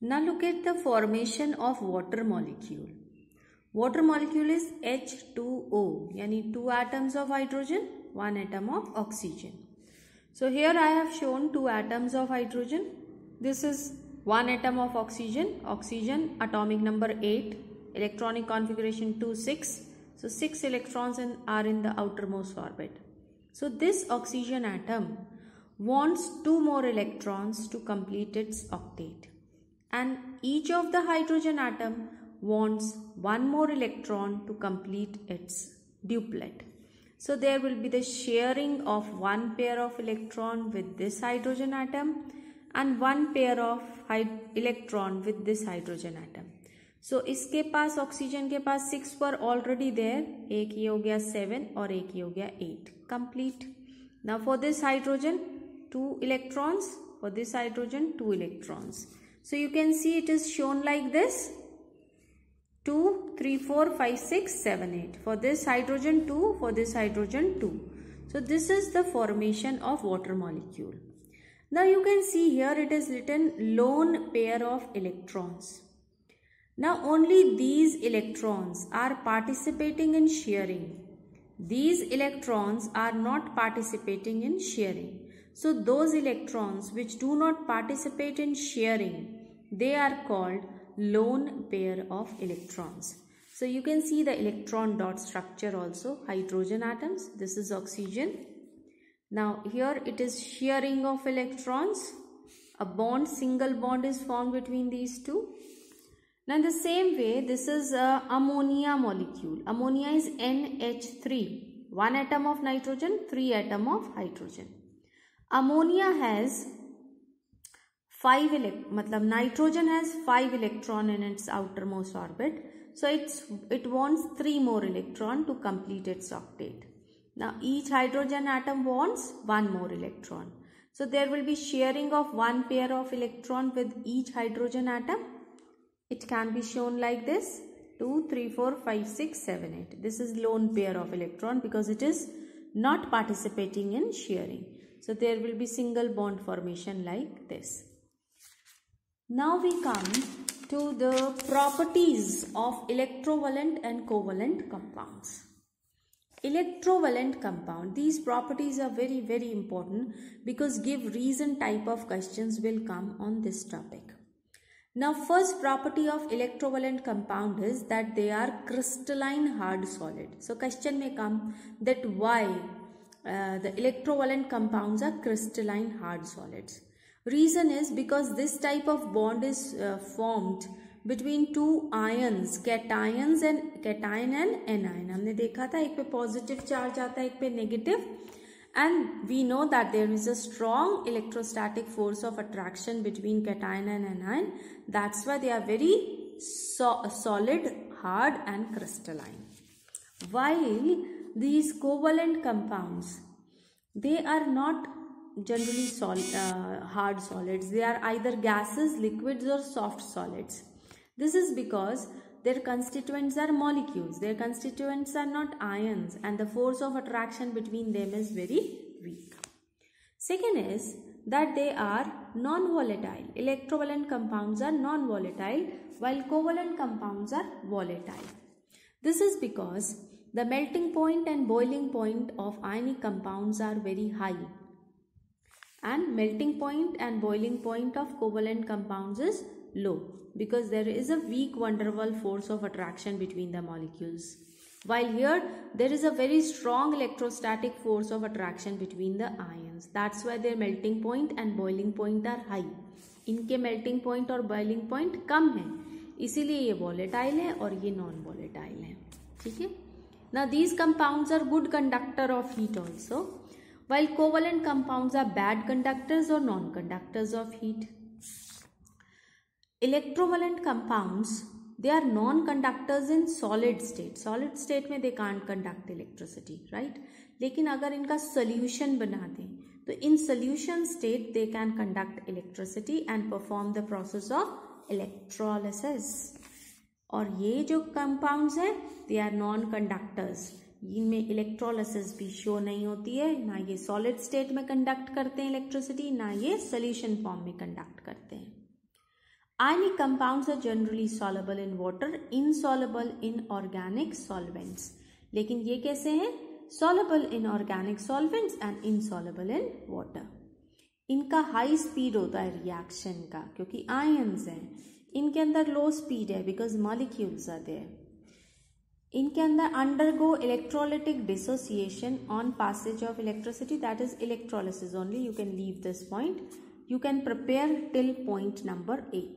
Now look at the formation of water molecule. Water molecule is H2O, yani 2 atoms of hydrogen, 1 atom of oxygen. So here I have shown 2 atoms of hydrogen. This is 1 atom of oxygen. Oxygen atomic number 8, electronic configuration 2, 6. So 6 electrons are in the outermost orbit. So this oxygen atom wants 2 more electrons to complete its octet. And each of the hydrogen atom wants 1 more electron to complete its duplet. So there will be the sharing of 1 pair of electron with this hydrogen atom and 1 pair of electron with this hydrogen atom. So इसके पास oxygen के पास 6 पर already there, एक ये हो गया 7 और एक ये हो गया 8, complete. Now for this hydrogen 2 electrons, for this hydrogen 2 electrons. So you can see it is shown like this: 2, 3, 4, 5, 6, 7, 8. For this hydrogen 2, for this hydrogen 2. So this is the formation of water molecule. Now you can see here it is written lone pair of electrons. Now only these electrons are participating in sharing. These electrons are not participating in sharing. So those electrons which do not participate in sharing, they are called lone pair of electrons. So you can see the electron dot structure also, hydrogen atoms, this is oxygen. Now here it is sharing of electrons, a bond, single bond is formed between these two. Now in the same way, this is ammonia molecule. Ammonia is NH3, 1 atom of nitrogen, 3 atom of hydrogen. Ammonia has 5 nitrogen has 5 electron in its outermost orbit. So it wants 3 more electron to complete its octet. Now each hydrogen atom wants 1 more electron. So there will be sharing of 1 pair of electron with each hydrogen atom. It can be shown like this: 2, 3, 4, 5, 6, 7, 8. This is lone pair of electron because it is not participating in sharing. So there will be single bond formation like this. Now we come to the properties of electrovalent and covalent compounds. Electrovalent compound, these properties are very, very important because give reason type of questions will come on this topic. Now first property of electrovalent compound is that they are crystalline hard solid. So question may come that why the electrovalent compounds are crystalline hard solids. Reason is because this type of bond is formed between two ions, cation and anion. हमने देखा था एक पे positive charge आता है, एक पे negative. And we know that there is a strong electrostatic force of attraction between cation and anion. That's why they are very solid, hard and crystalline. While these covalent compounds, they are not generally hard solids. They are either gases, liquids or soft solids. This is because their constituents are molecules. Their constituents are not ions and the force of attraction between them is very weak. Second is that they are non-volatile. Electrovalent compounds are non-volatile while covalent compounds are volatile. This is because the melting point and boiling point of ionic compounds are very high. And melting point and boiling point of covalent compounds is low because there is a weak van der Waals force of attraction between the molecules. While here there is a very strong electrostatic force of attraction between the ions. That's why their melting point and boiling point are high. इनके melting point और boiling point कम है, इसीलिए ये volatile है और ये non-volatile है. ठीक है? Now these compounds are good conductor of heat also, while covalent compounds are bad conductors or non-conductors of heat. Electrovalent compounds, they are non-conductors in solid state. Solid state में they can't conduct electricity, right? लेकिन अगर इनका solution बना दें तो in solution state they can conduct electricity and perform the process of electrolysis. और ये जो compounds हैं they are non-conductors. इनमें इलेक्ट्रोलिसिस भी शो नहीं होती है, ना ये सॉलिड स्टेट में कंडक्ट करते हैं इलेक्ट्रिसिटी, ना ये सोल्यूशन फॉर्म में कंडक्ट करते हैं. Ionic compounds are generally soluble in water, insoluble in organic solvents. लेकिन ये कैसे हैं? Soluble in organic solvents and insoluble in water. इनका हाई स्पीड होता है रिएक्शन का क्योंकि आयंस हैं. इनके अंदर लो स्पीड है बिकॉज मॉलिक्यूल्स आर देयर. इनके अंदर undergo electrolytic dissociation on passage of electricity, that is electrolysis only. You can leave this point. You can prepare till point number 8.